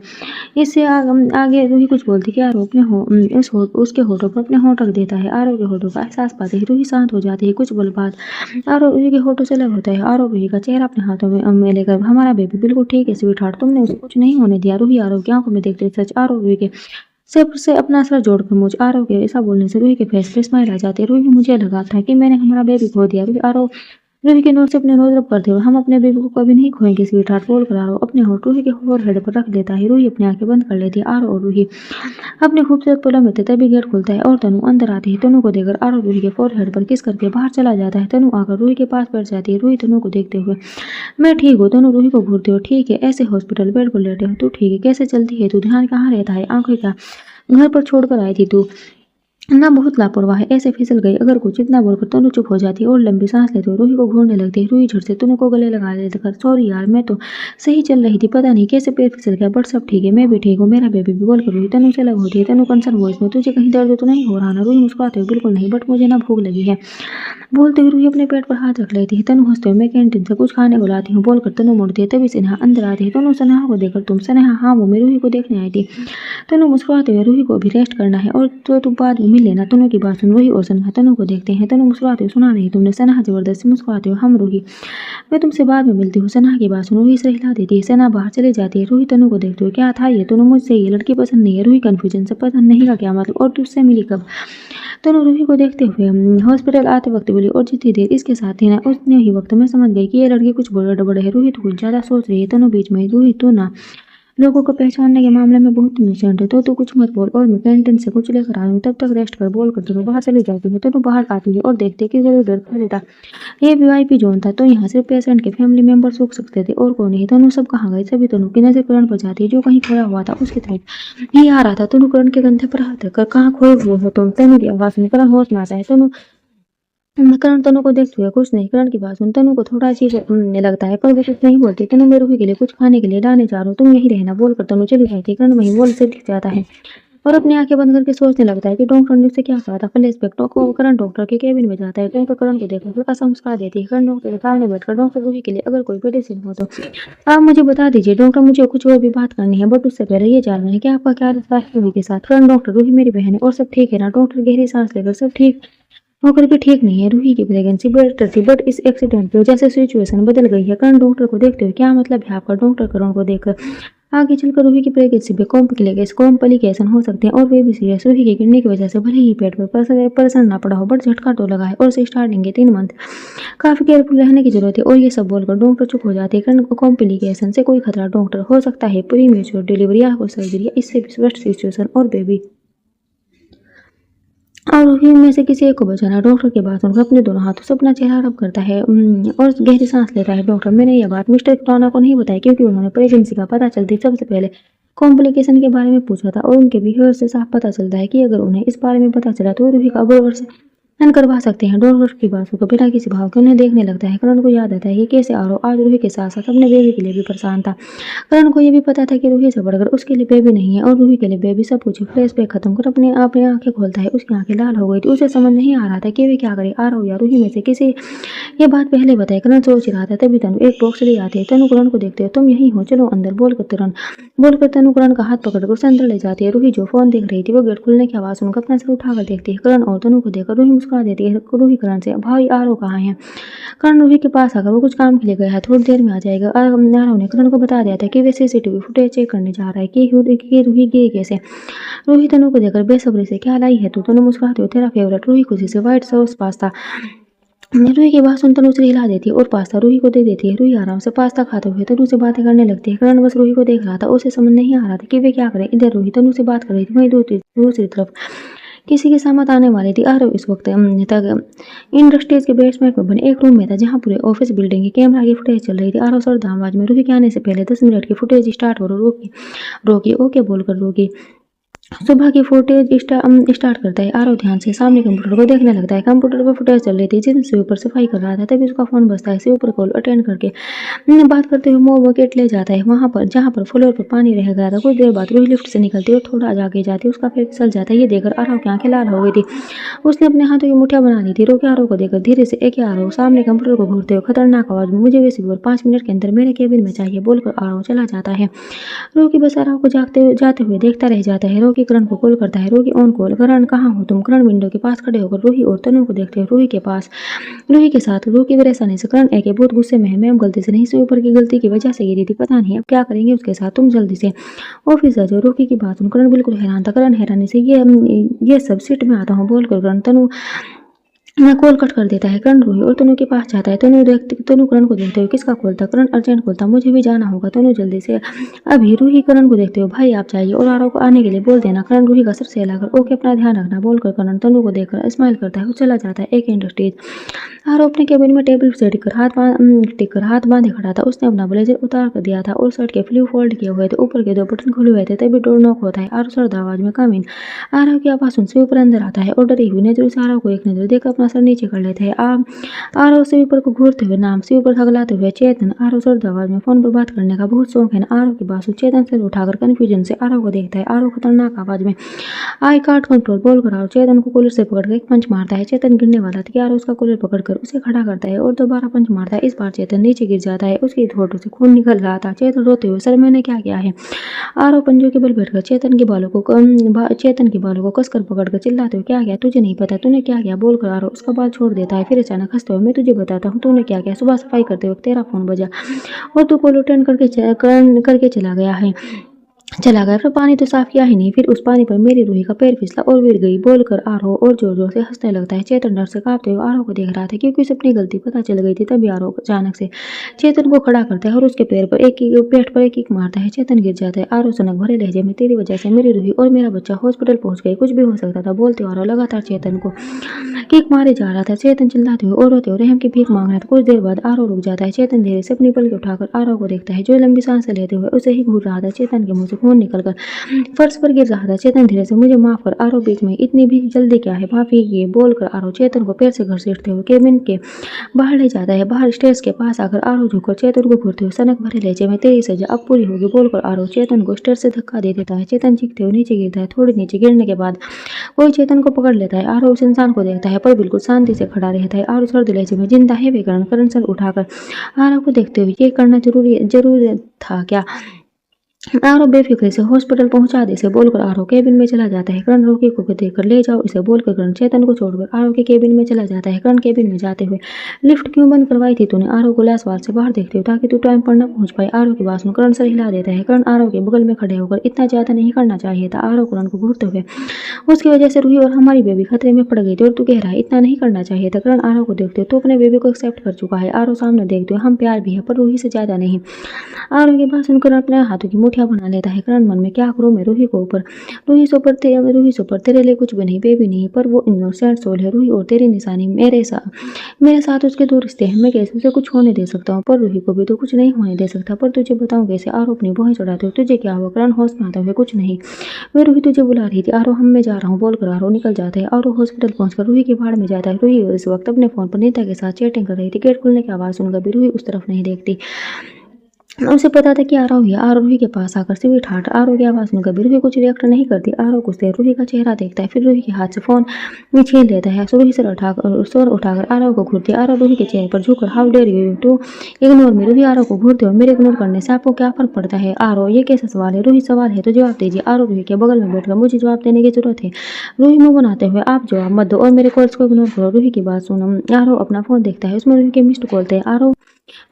Speaker 1: इससे आगे रूही कुछ बोलती कि आरव अपने उसके होठों पर अपने होठ रख देता है। आरव के होठों का एहसास पाते ही रूही शांत हो जाती है। कुछ पल बाद आरव रूही के होठों से अलग होता है। आरव रूही का चेहरा अपने हाथों में लेकर, हमारा बेबी बिल्कुल ठीक है स्वीट हार्ट, तुमने उसे कुछ नहीं होने दिया। रूही आरव की आंखों में देखते सच। आरव रूही के सिर से अपना सर जोड़कर, मुझ आरव के ऐसा बोलने से रूही के फेस पे स्माइल आ जाती है। रूही, मुझे लगा था कि मैंने हमारा बेबी खो दिया। रूही आरव रूही के नोट से अपने नोज रब करते हुए, हम अपने बेबी को कभी नहीं खोएंगे स्वीट हार्ट बोल कर आरव अपने होठ रूही के फोरहेड पर रख देता है। रूही अपनी आंखें बंद कर लेती है। आरव और रूही अपने खूबसूरत पलों में थे, तभी गेट खुलता है और तनु अंदर आती है। तनु को देखकर आरव रूही के फोरहेड पर किस करके बाहर चला जाता है। तनु आकर रूही के पास बैठ जाती है। रूही तनु को देखते हुए, मैं ठीक हूँ। तनु रूही को घूरते हुए, ठीक है, ऐसे हॉस्पिटल बेड पर लेटे हो तू ठीक है? कैसे चलती है तू? ध्यान कहाँ रहता है? आंखें क्या घर पर छोड़कर आई थी तू? ना बहुत लापरवाह है, ऐसे फिसल गई अगर कुछ। इतना बोलकर तनु चुप हो जाती है और लंबी सांस लेते हुए रूही को घूरने लगती है। रूही झट से तनु को गले लगा लेकर, सॉरी यार, मैं तो सही चल रही थी, पता नहीं कैसे पैर फिसल गया, बट सब ठीक है, मैं भी ठीक हूँ, मेरा बेबी भी। बोलकर रूही तनु से अलग होती है। तनु कंसर्न वॉइस में, तुझे कहीं दर्द तो नहीं हो रहा ना? रूही मुस्कुराते हुए, बिल्कुल नहीं, बट मुझे ना भूख लगी है। बोलते हुए रूही अपने पेट पर हाथ रख लेती है। तनु हंसते हुए, मैं कैंटीन से कुछ खाने को लाती हूँ बोलकर तनु मुड़ती है। तभी स्नेहा अंदर आती है। तनु स्नेहा को देखकर, तुम? स्नेहा, हाँ वो मैं रूही को देखने आई थी। तनु मुस्कुराते हुए, रूही को अभी रेस्ट करना है और तो तुम बाद में मिल लेना। तनु की बात सुन रूही और सनेहा तनु को देखते हैं। तनु मुस्कुराते हुए, सुना नहीं तुमने? सनेहा जबरदस्ती मुस्कुराते हुए, हम रूही, मैं तुमसे बाद में मिलती हूँ। सनेहा की बात सुन रूही से हिला देती है। सनेहा बाहर चली जाती है। रूही तनु को देखते हुए, क्या था ये? तनु, मुझसे ये लड़की पसंद नहीं है। रूही कन्फ्यूजन से, पसंद नहीं का क्या मतलब, और तुझसे मिली कब? तनु रूही को देखते हुए, हॉस्पिटल आते वक्त बोली, और जितनी देर इसके साथ थी ना उतने ही वक्त में समझ गई कि ये लड़की कुछ बड़ा गड़बड़ है। रूही तो कुछ ज्यादा सोच रही है। तनु बीच में, रूही तू ना लोगों को पहचानने के मामले में बहुत इनोसेंट है, तो तू कुछ मत बोल, और मैं कैंटीन से कुछ लेकर आई हूँ, तब तक रेस्ट कर बोल कर तनु बाहर चली जाती है। तनु बाहर आती है और देखते कि इधर उधर खड़े था। ये वीआईपी जोन था, तो यहाँ सिर्फ पेशेंट के फैमिली मेंबर रुक सकते थे और कौन नहीं। तनु सब कहाँ गए? सभी तनु की नजर करण पर जाती है, जो कहीं खोया हुआ था उसकी तरफ ही आ रहा था। तनु करण के कंधे पर हाथ रखकर, कहाँ खोए हुए हो तुम? तनु की आवाज में करण होश में आता है। तनु करण तनु को देखते हुए, कुछ नहीं। करण की बात सुन तनु को थोड़ा अजीब लगता है, पर वो कुछ नहीं बोलती। तनु, मैं रूही के लिए कुछ खाने के लिए लाने जा रहा हूँ, तुम यहीं रहना बोलकर तनु चली जाती है। करण वहीं वॉल से दिख जाता है और अपनी आंखें बंद करके सोचने लगता है कि डॉक्टर ने उससे क्या कहा था। फ्लैशबैक को करण डॉक्टर के केबिन में जाता है। डॉक्टर करण को देखकर हल्का सा मुस्कुरा देती है। करण डॉक्टर के सामने बैठकर, डॉक्टर रूही के लिए अगर कोई मेडिसिन हो तो आप मुझे बता दीजिए डॉक्टर, मुझे कुछ और भी बात करनी है, बट उससे पहले ये जानना है कि आपका क्या रिश्ता है रूही के साथ। करण, डॉक्टर, रूही मेरी बहन है और सब ठीक है ना? डॉक्टर गहरी सांस लेकर, सब ठीक होकर भी ठीक नहीं है। रूही की प्रेगनेंसी बेटर थी, बट इस एक्सीडेंट की वजह से सिचुएशन बदल गई है। करण डॉक्टर को देखते हुए, क्या मतलब है आपका? डॉक्टर करण को देखकर आगे चलकर रूही की प्रेगनेंसी में कॉम्प्लिकेशन हो सकते हैं और वे भी सीरियस। रूही के गिरने की वजह से भले ही पेट पर प्रेशर ना पड़ा हो, बट झटका तो लगा है और स्टार्टिंग के 3 मंथ काफी केयरफुल रहने की जरूरत है। और ये सब बोलकर डॉक्टर चुप हो जाते हैं। कॉम्प्लिकेशन से कोई खतरा डॉक्टर हो सकता है प्री मेच्योर डिलीवरी या सर्जरी, इससे भी वर्स्ट सिचुएशन और बेबी और रूही में से किसी एक को बचाना। डॉक्टर के बाद सुनकर अपने दोनों हाथों से अपना चेहरा रब करता है और गहरी सांस लेता है। डॉक्टर, मैंने यह बात मिस्टर खुराना को नहीं बताई क्योंकि उन्होंने प्रेगनेंसी का पता चलते सबसे पहले कॉम्प्लिकेशन के बारे में पूछा था और उनके बिहेवियर से साफ पता चलता है कि अगर उन्हें इस बारे में पता चला तो रूही का करवा सकते हैं। डॉक्टर की बातों को बिना किसी भाव के उन्हें देखने लगता है। करण को याद आता है कि कैसे आरो आज रूही के साथ साथ अपने बेबी के लिए भी परेशान था। करण को यह भी पता था कि रूही से बढ़कर उसके लिए बेबी नहीं है और रूही के लिए बेबी सब कुछ। फ्लैशबैक खत्म कर अपनी आंखें खोलता है। उसकी आंखें लाल हो गई थी। उसे समझ नहीं आ रहा था कि वे क्या करे, आरो या रूही में से किसी। ये बात पहले बताई। करण सोच रहा था तभी तनु एक बॉक्स ले आती है। तनु करण को देखते हो, तुम यही हो, चलो अंदर बोलकर तनु करण का हाथ पकड़कर उसे अंदर ले जाती है। रूही जो फोन देख रही थी वो गेट खुलने की आवाज सुनकर अपना सर उठाकर देखती है। करण और तनु को देखकर रूही मुस्कुरा देती है। रूही करण से, भाई आरो कहाँ है? करण रूही के पास आकर, वो कुछ काम के लिए गया है, थोड़ी देर में आ जाएगा। आरो ने करण को बता दिया था कि वे सीसीटीवी फुटेज चेक करने जा रहा है कि रूही गिरी कैसे। रूही तनु को देखकर बेसब्री से, क्या लाई है तू? तनु मुस्कुराते हो, तेरा फेवरेट। रूही खुशी से व्हाइट सॉस पास्ता। रूही की बात सुनकर उसे हिला देती है और पास्ता रूही को दे देती है। रूही आराम से पास्ता खाते हुए तनु से बातें करने लगती है। करण बस रूही को देख रहा था। उसे समझ नहीं आ रहा था कि वे क्या करें। इधर रूही तनु से बात कर रही थी, वहीं दूसरी तरफ किसी के सामने आने वाली थी। आरव इस वक्त तक इंडस्ट्रीज के बेसमेंट में बने एक रूम में था जहां पूरे ऑफिस बिल्डिंग की कैमरा की फुटेज चल रही थी। आरव सर आवाज में, रूही के आने से पहले 10 मिनट की फुटेज स्टार्ट करो। रोकी ओके बोलकर रोकी सुबह की फुटेज स्टार्ट करता है। आरव ध्यान से सामने कंप्यूटर को देखने लगता है। कंप्यूटर पर फुटेज चल रही थी जिसमें शिव पर सफाई कर रहा था। तभी उसका फोन बजता है। शिव पर कॉल अटेंड करके बात करते हुए वो बकेट ले जाता है वहां पर जहां पर फ्लोर पर पानी रह गया था। कुछ देर बाद रूही लिफ्ट से निकलती है और थोड़ा आगे जाती है। उसका पैर फिसल जाता है। ये देखकर आरव की आंखें लाल हो गई थी। उसने अपने हाथों की मुठ्ठियां बना ली थी। रोके आरव को देखकर धीरे से, एक आरव सामने कंप्यूटर को घूरते हुए खतरनाक आवाज में, मुझे वे शिव 5 मिनट के अंदर मेरे केबिन में चाहिए बोलकर आरव चला जाता है। रोकी बस आरव को जाते हुए देखता रह जाता है। रोकी करण को कॉल करता है। रोकी ऑन कॉल, करण कहाँ हो तुम? करण विंडो के पास खड़े होकर रूही और तनु को देखते हैं। रूही के साथ रोकी परेशानी से, करण एक बहुत गुस्से में है। मैम गलती से नहीं, ऊपर की गलती की वजह से गिरी थी, पता नहीं अब क्या करेंगे उसके साथ, तुम जल्दी से ऑफिस आ जाओ। रोकी की बात सुन करण बिल्कुल हैरान था। करण हैरानी से, ये सब सीट में आता हूँ बोलकर करण तनु मैं कॉल कट कर देता है। करण रूही और तनु के पास जाता है। तनु करण को देखते हुए, किसका कॉल था? करण, अर्जेंट कॉल था, मुझे भी जाना होगा। तनु जल्दी से अभी। रूही करण को देखते हुए, भाई आप चाहिए और आरव को आने के लिए बोल देना। करण रूही का सर से हिलाकर, ओके अपना ध्यान रखना बोलकर करण तनु को देखकर स्माइल करता है और चला जाता है। एक इंडस्ट्रीज आरव अपने केबिन में टेबल से टिककर हाथ बांधे खड़ा था। उसने अपना ब्लेजर उतार कर दिया था और शर्ट के फ्लीव फोल्ड किए हुए थे। ऊपर के 2 बटन खुले हुए थे। तभी डोर नॉक होता है। आरव सर्द आवाज में, कम इन। आरव की आवाज सुन से ऊपर अंदर आता है और डरी हुई नजर से आरव को एक नजर देकर अपना सर नीचे कर लेते हैं। आरव से ऊपर को घूरते हुए नाम से ऊपर थगलाते हुए, चेतन। आरव सर्द आवाज में, फोन पर बात करने का बहुत शौक है ना? आरव की बात सुन चेतन से उठाकर कंफ्यूजन से आरव को देखता है। आरव खतरनाक आवाज में, आई कांट कंट्रोल बोलकर आरव चेतन को कॉलर से पकड़कर एक पंच मारता है। चेतन गिरने वाला था कि आरव उसका कॉलर पकड़कर उसे खड़ा करता है और दोबारा पंच मारता है। इस बार चेतन नीचे गिर जाता है। उसके होठों से खून निकल रहा था। चेतन रोते हुए, सर मैंने क्या किया है? आरव पंजों के बल बैठकर चेतन के बालों को कसकर पकड़कर चिल्लाते हुए, क्या किया? तुझे नहीं पता तूने क्या किया बोलकर आरव उसका बाल छोड़ देता है। फिर अचानक हंसते हुए, मैं तुझे बताता हूँ तूने क्या किया। सुबह सफाई करते वक्त तेरा फोन बजा और तू कॉल अटेंड करके चला गया। फिर पानी तो साफ किया ही नहीं। फिर उस पानी पर मेरी रूही का पैर फिसला और गिर गई बोलकर आरव और जोर जोर से हंसने लगता है। चेतन डर से कांपते हुए आरव को देख रहा था क्योंकि उसे अपनी गलती पता चल गई थी। तभी आरव अचानक से चेतन को खड़ा करता है और उसके पेट पर एक किक मारता है। चेतन गिर जाता है। आरव सनक भरे लहजे में, तेरी वजह से मेरी रूही और मेरा बच्चा हॉस्पिटल पहुंच गए, कुछ भी हो सकता था बोलते आरव लगातार चेतन को किक मारे जा रहा था। चेतन चिल्लाते हुए और रोते हुए रहम की भीख मांग रहा था। कुछ देर बाद आरव रुक जाता है। चेतन धीरे से अपनी पलकें उठाकर आरव को देखता है जो लंबी सांसें लेते हुए उसे ही घूर रहा था। चेतन के मुंह से खून निकलकर फर्श पर गिर रहा था। चेतन धीरे से, मुझे माफ कर। आरव बीच में, इतनी भी जल्दी क्या है? माफी ये बोलकर आरव चेतन को पैर से घसीटते हुए केबिन के बाहर ले जाता है। बाहर स्टेज के पास आकर आरव झुककर चेतन को घूरते हुए, सनक भरे लहजे में, तेरी सजा अब पूरी होगी बोलकर आरव चेतन को स्टेज से धक्का दे देता है। चेतन चीखते हुए नीचे गिरता है। थोड़ी नीचे गिरने के बाद कोई चेतन को पकड़ लेता है। आरव उस इंसान को देखता है पर बिल्कुल शांति से खड़ा रहता है। आरव सर्द लहजे में, जिंदा है वे? करण सर उठाकर आरव को देखते हुए, ये करना जरूरी था क्या? आरव बेफिक्री से हॉस्पिटल पहुंचा दे इसे बोलकर आरव केबिन में चला जाता है। करण रोकी को देखकर ले जाओ इसे बोलकर करण चेतन को छोड़कर आरव के केबिन में चला जाता है। करण केबिन में जाते हुए लिफ्ट क्यों बंद करवाई थी तूने? आरव को लाशवार से बाहर देखते हुए ताकि तू टाइम पर न पहुंच पाए। आरव की बात सुन करण सर हिला देता है। करण आरव के बगल में खड़े होकर इतना ज्यादा नहीं करना चाहिए था। आरव करण को घूरते हुए उसकी वजह से रूही और हमारी बेबी खतरे में पड़ गई थी और तू कह रहा है इतना नहीं करना चाहिए था। करण आरव को देखते हुए तो अपने बेबी को एक्सेप्ट कर चुका है। आरव सामने देखते हुए हम प्यार भी है पर रूही से ज्यादा नहीं। आरव की बात सुनकर अपने हाथों की मुठ्ठियां बना लेता है। करण मन में क्या करूं मैं रूही को ऊपर रूही से ऊपर तेरे लिए कुछ भी नहीं बेबी नहीं पर वो इनोसेंट सोल है रूही और तेरी निशानी मेरे साथ उसके दो रिश्ते हैं। मैं कैसे उसे कुछ होने दे सकता हूँ पर रूही को भी तो कुछ नहीं होने दे सकता। पर तुझे बताऊं कैसे? आरव अपनी भौहें चढ़ाते हुए तुझे क्या हुआ? करण होश में आते हुए कुछ नहीं वे रूही तुझे बुला रही थी। आरव हम मैं जा रहा हूँ बोलकर आरव निकल जाता है। आरव हॉस्पिटल पहुंचकर रूही के भाड़ में जाता है। रूही इस वक्त अपने फोन पर नीता के साथ चैटिंग कर रही थी। गेट खुलने की आवाज सुनकर भी रूही उस तरफ नहीं देखती। उसे पता था कि आरव है। आरव रूही के पास आकर स्वीट हार्ट आरव की आवाज सुनकर भी रूही कुछ रिएक्ट नहीं करती। आरव कुछ देर रूही का चेहरा देखता है फिर रूही के हाथ से फोन छीन लेता है। रूही सर उठाकर आरव को घूरती है। आरव रूही के चेहरे पर झुककर how dare you to ignore me. Ruhi Aarav को घूरते हुए मेरे इग्नोर करने से आपको क्या फर्क पड़ता है? आरव ये कैसा सवाल है? रूही सवाल है तो जवाब दीजिए। आरव रूही के बगल में बैठकर मुझे जवाब देने की जरूरत है। रूही मुंह बनाते हुए आप जवाब मत दो और मेरे कॉल्स को इग्नोर करो। रूही की बात सुनो। आरव अपना फोन देखता है उसमें रूही के मिस्ड कॉल थे। आरव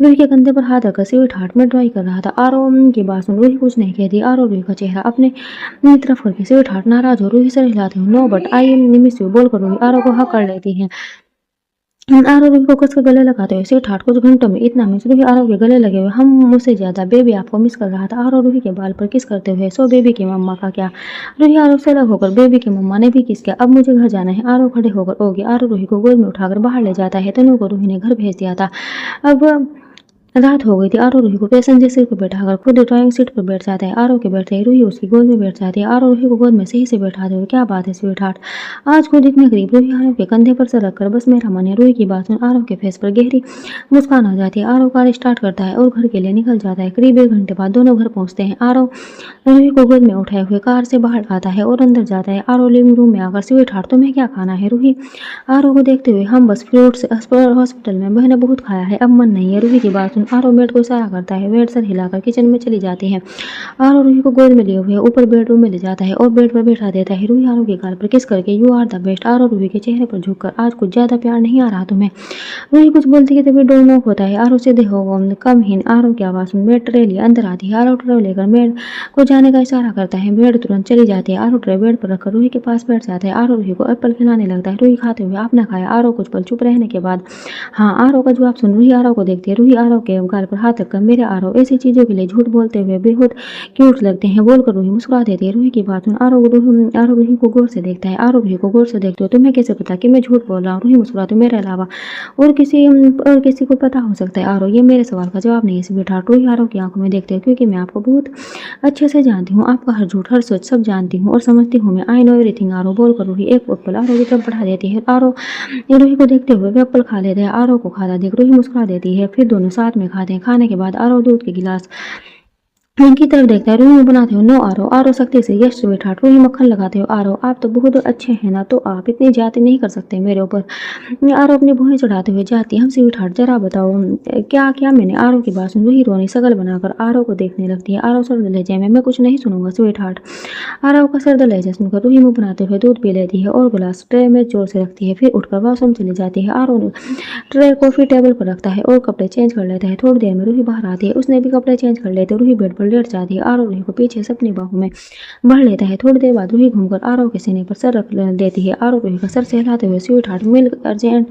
Speaker 1: रूही के कंधे पर हाथ रखकर स्वीट हार्ट में ड्राई कर रहा था। आरव की बात सुन रूही कुछ नहीं कहती। आरव रूही का चेहरा अपने तरफ करके स्वीट हार्ट नाराज हो रूही सर हिलाते हो no but I am miss you बोलकर रूही आरव को हक कर लेती है। आरव रूही को कसकर गले लगाते हुए स्वीट हार्ट कुछ घंटों में इतना मिस रूही आरव के गले लगे हुए हम मुझसे ज्यादा बेबी आपको मिस कर रहा था। आरव रूही के बाल पर किस करते हुए सो बेबी की मम्मा का क्या? रूही आरव से अलग होकर बेबी की मम्मा ने भी किस किया। अब मुझे घर जाना है। आरव खड़े होकर ओगे आरव रूही को गोद में उठाकर बाहर ले जाता है। तनु को रूही ने घर भेज दिया था। अब रात हो गई थी। आरव रूही को पैसेंजर सीट पर बैठाकर खुद ड्राइविंग सीट पर बैठ जाता है। आरव के बैठते ही रूही उसकी गोद में बैठ जाती है। आरव रूही को गोद में सही से बैठाते हुए क्या बात है स्वीट हार्ट आज खुद इतने करीब। रूही आरव के कंधे पर सर रखकर बस मेरा मन है। रूही की बात सुन आरव के फेस पर गहरी मुस्कान आ जाती है। आरव कार स्टार्ट करता है और घर के लिए निकल जाता है। करीब 1 घंटे बाद दोनों घर पहुंचते हैं। आरव रूही को गोद में उठाए हुए कार से बाहर आता है और अंदर जाता है। आरव लिविंग रूम में आकर स्वीट हार्ट तुम्हें क्या खाना है? रूही आरव को देखते हुए हम बस फ्रूट्स हॉस्पिटल में मैंने बहुत खाया है अब मन नहीं है। रूही की बात सुन आरव बेड को इशारा करता है। बेड सर हिलाकर किचन में चली जाती है। आरव रूही को गोद में लिए हुए ऊपर बेडरूम में ले जाता है और बेड पर बैठा देता है। रूही आरव के गाल पर किस करके you are the best. Aarav Ruhi के चेहरे पर झुककर आज कुछ ज्यादा प्यार नहीं आ रहा तुम्हें? रूही कुछ बोलती है तभी डोर नॉक होता है। आरव सीधे हो कम ही आरव की आवाज सुन बेड ट्रे लिए अंदर आती है। आरव ट्रे लेकर बेड को जाने का इशारा करता है। बेड तुरंत चली जाती है। आरव ट्रे बेड पर रखकर रूही के पास बैठ जाता है। आरव रूही को एप्पल खिलाने लगता है। रूही खाते हुए आपने खाया? आरव कुछ पल चुप रहने के बाद हाँ आरव का जवाब सुन रूही आरव को देखती है। रूही आरव के गाल पर हाथ रखकर मेरे आरव ऐसी चीजों के लिए झूठ बोलते हुए बेहद क्यूट लगते हैं बोलकर रूही मुस्कुरा देती है। रूही की बात सुन आरव रूही को गौर से देखता है। आरव रूही को गौर से देखते हो तुम्हें कैसे पता कि मैं झूठ बोल रहा हूँ? रूही मुस्कुराती मेरे अलावा और किसी को पता हो सकता है? आरव ये मेरे सवाल का जवाब नहीं है स्वीटहार्ट। रूही आरव की आंखों में देखते हैं क्योंकि मैं आपको बहुत अच्छे से जानती हूँ। आपका हर झूठ हर सच सब जानती हूँ और समझती हूँ मैं। आई नो एवरीथिंग आरव बोलकर रूही एक एप्पल आरव की तरफ बढ़ा देती है। आरव रूही को देखते हुए वे एप्पल खा लेते हैं। आरव को खाता देख रूही मुस्कुरा देती है। फिर दोनों साथ में खाते हैं। खाने के बाद आरव दूध के गिलास उनकी तरफ देखता है। रूही बनाते हो नो आरव। आरव सख्ती से यस स्वीट हार्ट। रूही मक्खन लगाते हो। आरव आप तो बहुत अच्छे हैं ना तो आप इतनी जाति नहीं कर सकते मेरे ऊपर। आरव अपनी भुएं चढ़ाते हुए जाती हम स्वीट हार्ट जरा बताओ क्या क्या मैंने? आरव की बात सुन रूही रोनी सकल बनाकर आरव को देखने लगती है। आरव सर्द लहजे में मैं कुछ नहीं सुनूंगा स्वीट हार्ट। आरव का सर्द लहजा सुनकर रूही मुंह बनाते हुए दूध पी लेती है और गिलास ट्रे में जोर से रखती है। फिर उठकर वॉशरूम चली जाती है। आरव ट्रे कॉफी टेबल पर रखता है और कपड़े चेंज कर लेता है। थोड़ी देर में रूही बाहर आती है। उसने भी कपड़े चेंज कर लेते। रूही बेड पर लेट जाती है। आरव रूही को पीछे से अपनी बाहों में भर लेता है। थोड़ी देर बाद रूही घूमकर आरव के सीने पर सर रख देती है। आरव रूही का सर सहलाते हुए sweetheart milk urgent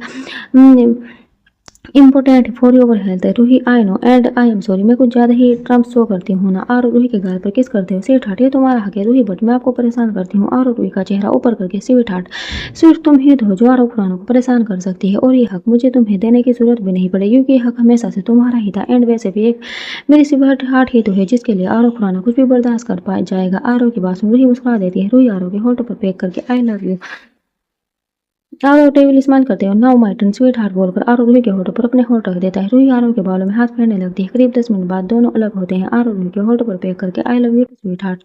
Speaker 1: important for your health. Ruhi I know and I am sorry मैं कुछ ज्यादा ही ट्रम्प शो करती हूँ ना। आरव रूही के गाल पर किस करते हो। स्वीट हार्ट ये तुम्हारा हक है रूही बट मैं आपको परेशान करती हूँ। आरव रूही का चेहरा ऊपर करके स्वीट हार्ट सिर्फ तुम ही हो जो आरव खुराना को परेशान कर सकती है और ये हक मुझे तुम्हें देने की जरूरत भी नहीं पड़ेगी क्योंकि ये हक हमेशा से तुम्हारा ही था। एंड वैसे भी एक मेरी स्वीट हार्ट ही तो है जिसके लिए आरव खुराना कुछ भी बर्दाश्त कर पाया जाएगा। आरव की बात सुन रूही मुस्कुरा देती है। रूही आरव के होठों पर पेक करके I love you Aarav table smile करते हैं, now my turn sweet heart बोलकर आरव रूही के होठों पर अपने होठ रख देता है। रूही आरव के बालों में हाथ फेरने लगती है। करीब 10 मिनट बाद दोनों अलग होते हैं। आरव रूही के होठों पर पेक करके I love you too sweetheart.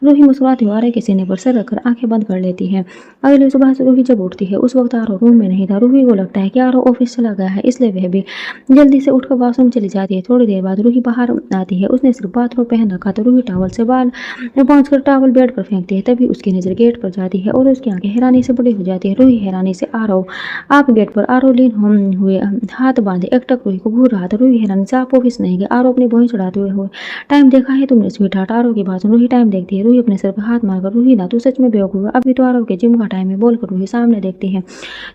Speaker 1: Ruhi मुस्कुराती हुई आरव के सीने पर सर रखकर आंखें बंद कर लेती है। अगली सुबह से रूही जब उठती है उस वक्त आरव रूम में नहीं था। रूही को लगता है कि आरव ऑफिस चला गया है, इसलिए वह भी जल्दी से उठकर वॉशरूम चली जाती है। थोड़ी देर बाद रूही बाहर आती है। उसने सिर्फ बाथरूम पहन रखा था। रूही टॉवल से बाल पहुंचकर टॉवल बेड पर फेंकती है। तभी उसकी नजर गेट पर जाती है और उसकी आंखें हैरानी से बड़ी हो जाती है। रूही हैरानी से आरव आप गेट पर आरव लीन हुए हाथ बांधे एकटक रूही को घूर रहा था। रूही हैरानी से आप ऑफिस नहीं गए? आरव अपनी भौहें चढ़ाते हुए टाइम देखा है तुमने स्वीट हार्ट? आरव की बात सुन रूही टाइम देखती है। रूही अपने सर पर हाथ मारकर रूही ना तू सच में बेवकूफ है, अभी तो आरव के जिम का टाइम है बोलकर रूही सामने देखती है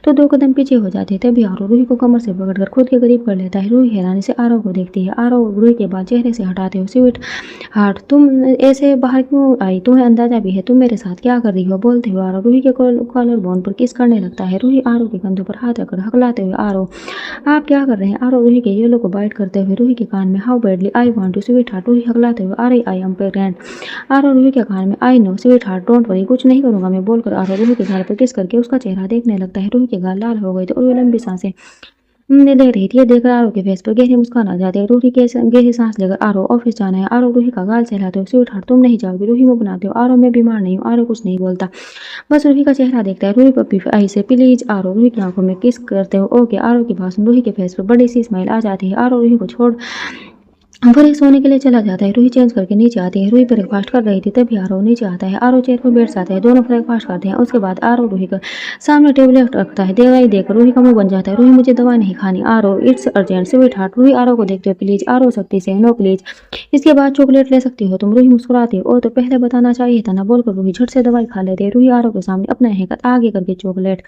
Speaker 1: तो 2 कदम पीछे हो जाती है। तभी आरव रूही को कमर से पकड़कर खुद के करीब कर लेता है। रूही हैरानी से आरव को देखती है। आरव रूही के बाल चेहरे से हटाते हुए स्वीट हार्ट तुम ऐसे बाहर क्यों आई? तुम्हें अंदाजा भी है तुम मेरे साथ क्या कर रही हो? बोलते हुए आरव रूही के कॉलर बोन पर किस करने लगता है। रूही आरव के कंधों पर हाथ रखकर हकलाते हुए आरव आप क्या कर रहे हैं? आरव रूही के येलो को बाइट करते हुए रूही के कान में how badly I want to sweetheart. Ruhi हकलाते हुए I am pregnant. Aarav Ruhi के कान में I know sweetheart don't worry कुछ नहीं करूंगा मैं बोलकर आरव रूही के गाल पर किस करके उसका चेहरा देखने लगता है। रूही के गाल लाल हो गए थे और वो लंबी सांसें ले रही थी। ये देखकर आरव के फेस पर गहरी मुस्कान आ जाती है। रूही के गहरी सांस लेकर आरव ऑफिस जाना है। आरव रूही का गाल सहलाते हुए स्वीट हार्ट तुम नहीं जाओगी? रूही मुंह बनाते हो। आरव मैं बीमार नहीं हूँ। आरव कुछ नहीं बोलता, बस रूही का चेहरा देखता है। रूही पप्पी आई से प्लीज। आरव रूही की आंखों में किस करते हो ओके। आरव की बात सुन रूही के फेस पर बड़ी सी स्माइल आ जाती है। आरव रूही को छोड़ फ्रेश होने के लिए चला जाता है। रूही चेंज करके नीचे आती है। रूही ब्रेकफास्ट कर रही थी तभी आरव नीचे आता है। आरव चेयर पर बैठ जाता है। दोनों ब्रेकफास्ट करते हैं। उसके बाद आरव रूही का सामने टेबलेट रखता है। दवाई देकर रूही का मुंह बन जाता है। रूही मुझे दवा नहीं खानी। Aarav it's urgent sweetheart. Ruhi Aarav को देखते हुए प्लीज। आरव सख्ती से नो प्लीज, इसके बाद चॉकलेट ले सकती हो तुम। रूही मुस्कुराती है ओ तो पहले बताना चाहिए था ना बोलकर रूही झट से दवाई खा लेती है। रूही आरव के सामने अपना हैकर आगे करके चॉकलेट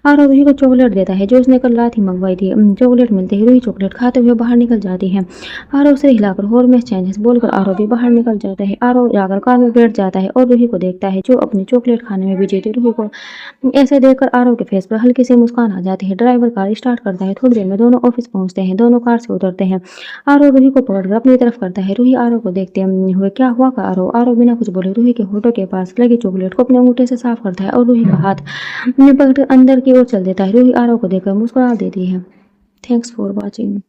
Speaker 1: आरव रूही को चॉकलेट देता है जो उसने कल रात ही मंगवाई थी। चॉकलेट मिलते ही रूही चॉकलेट खाते हुए बाहर निकल जाती है। आरव से हिलाकर होर में चेंजेस बोलकर आरव भी बाहर निकल जाता है। आरव जाकर कार में बैठ जाता है और रूही को देखता है जो अपनी चॉकलेट खाने में बिजी थी। रूही को ऐसे देखकर आरव के फेस पर हल्की सी मुस्कान आ जाती है। ड्राइवर कार स्टार्ट करता है। थोड़ी देर में दोनों ऑफिस पहुंचते हैं। दोनों कार से उतरते हैं। आरव रूही को पकड़कर अपनी तरफ करता है। रूही आरव को देखते हुए क्या हुआ का आरव? आरव बिना कुछ बोले रूही के होठों के पास लगी चॉकलेट को अपने अंगूठे से साफ करता है और रूही का हाथ पकड़कर अंदर की ओर चल देता है। रूही आरव को देखकर मुस्कुरा देती है। Thanks for watching.